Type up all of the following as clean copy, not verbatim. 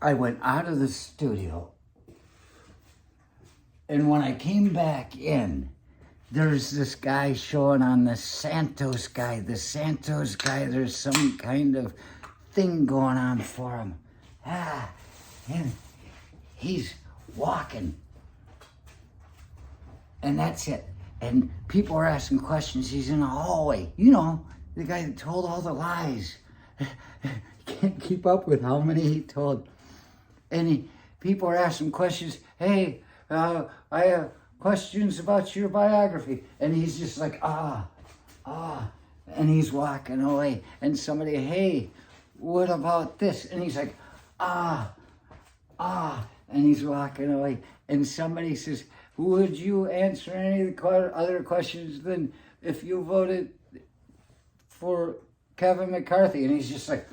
I went out of the studio, and when I came back in, there's this guy showing on the Santos guy. The Santos guy, there's some kind of thing going on for him. And he's walking. And that's it. And people are asking questions. He's in the hallway. You know, the guy that told all the lies. Can't keep up with how many he told. And people are asking questions. Hey, I have questions about your biography. And he's just like, and he's walking away. And somebody, hey, what about this? And he's like, and he's walking away. And somebody says, would you answer any of the other questions than if you voted for Kevin McCarthy? And he's just like,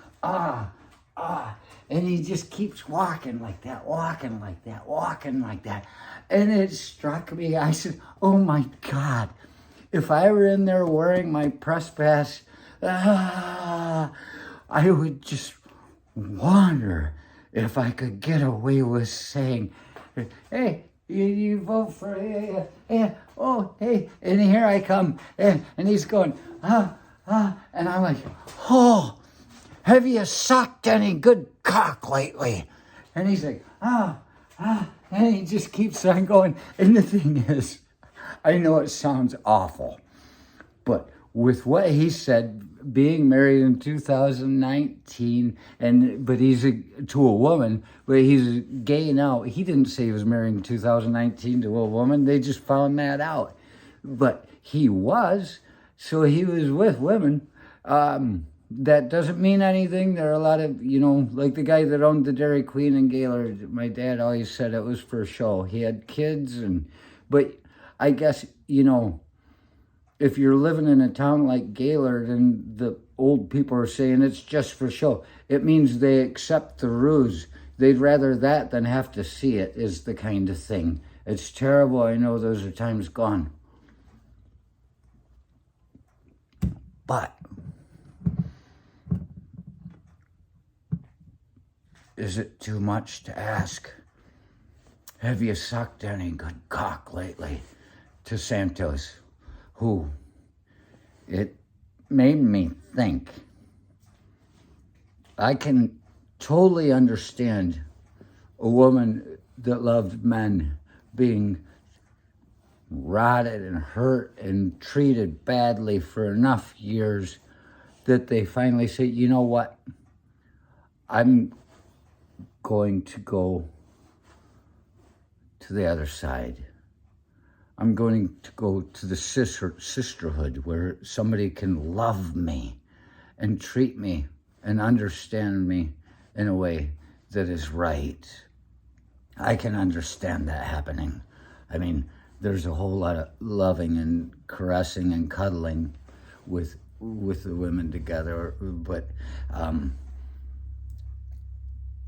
and he just keeps walking like that, walking like that, walking like that. And it struck me. I said, oh my God, if I were in there wearing my press pass, I would just wonder if I could get away with saying, hey, you vote for, hey, and here I come. And he's going, and I'm like, oh, have you sucked any good cock lately? And he's like, and he just keeps on going. And the thing is, I know it sounds awful, but with what he said, being married in 2019, but he's to a woman, but he's gay now. He didn't say he was married in 2019 to a woman. They just found that out. But he was, so he was with women. That doesn't mean anything. There are a lot of, like the guy that owned the Dairy Queen in Gaylord. My dad always said it was for show. He had kids, but I guess, if you're living in a town like Gaylord and the old people are saying it's just for show, it means they accept the ruse. They'd rather that than have to see it, is the kind of thing. It's terrible. I know those are times gone. But is it too much to ask? Have you sucked any good cock lately? To Santos, who it made me think. I can totally understand a woman that loved men being rotted and hurt and treated badly for enough years that they finally say, you know what? I'm going to go to the other side. I'm going to go to the sisterhood where somebody can love me and treat me and understand me in a way that is right. I can understand that happening. I mean, there's a whole lot of loving and caressing and cuddling with the women together, but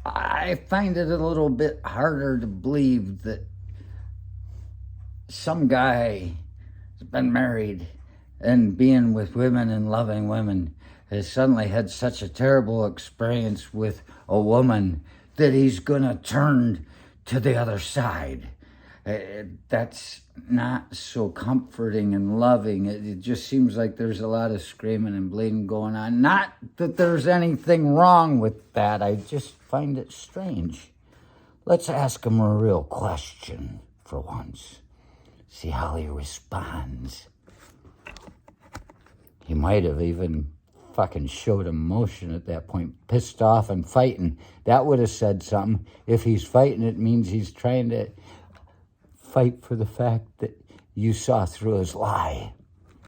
I find it a little bit harder to believe that some guy has been married and being with women and loving women has suddenly had such a terrible experience with a woman that he's going to turn to the other side. That's not so comforting and loving. It just seems like there's a lot of screaming and bleeding going on. Not that there's anything wrong with that. I just find it strange. Let's ask him a real question for once. See how he responds. He might have even fucking showed emotion at that point, pissed off and fighting. That would have said something. If he's fighting, it means he's trying to fight for the fact that you saw through his lie.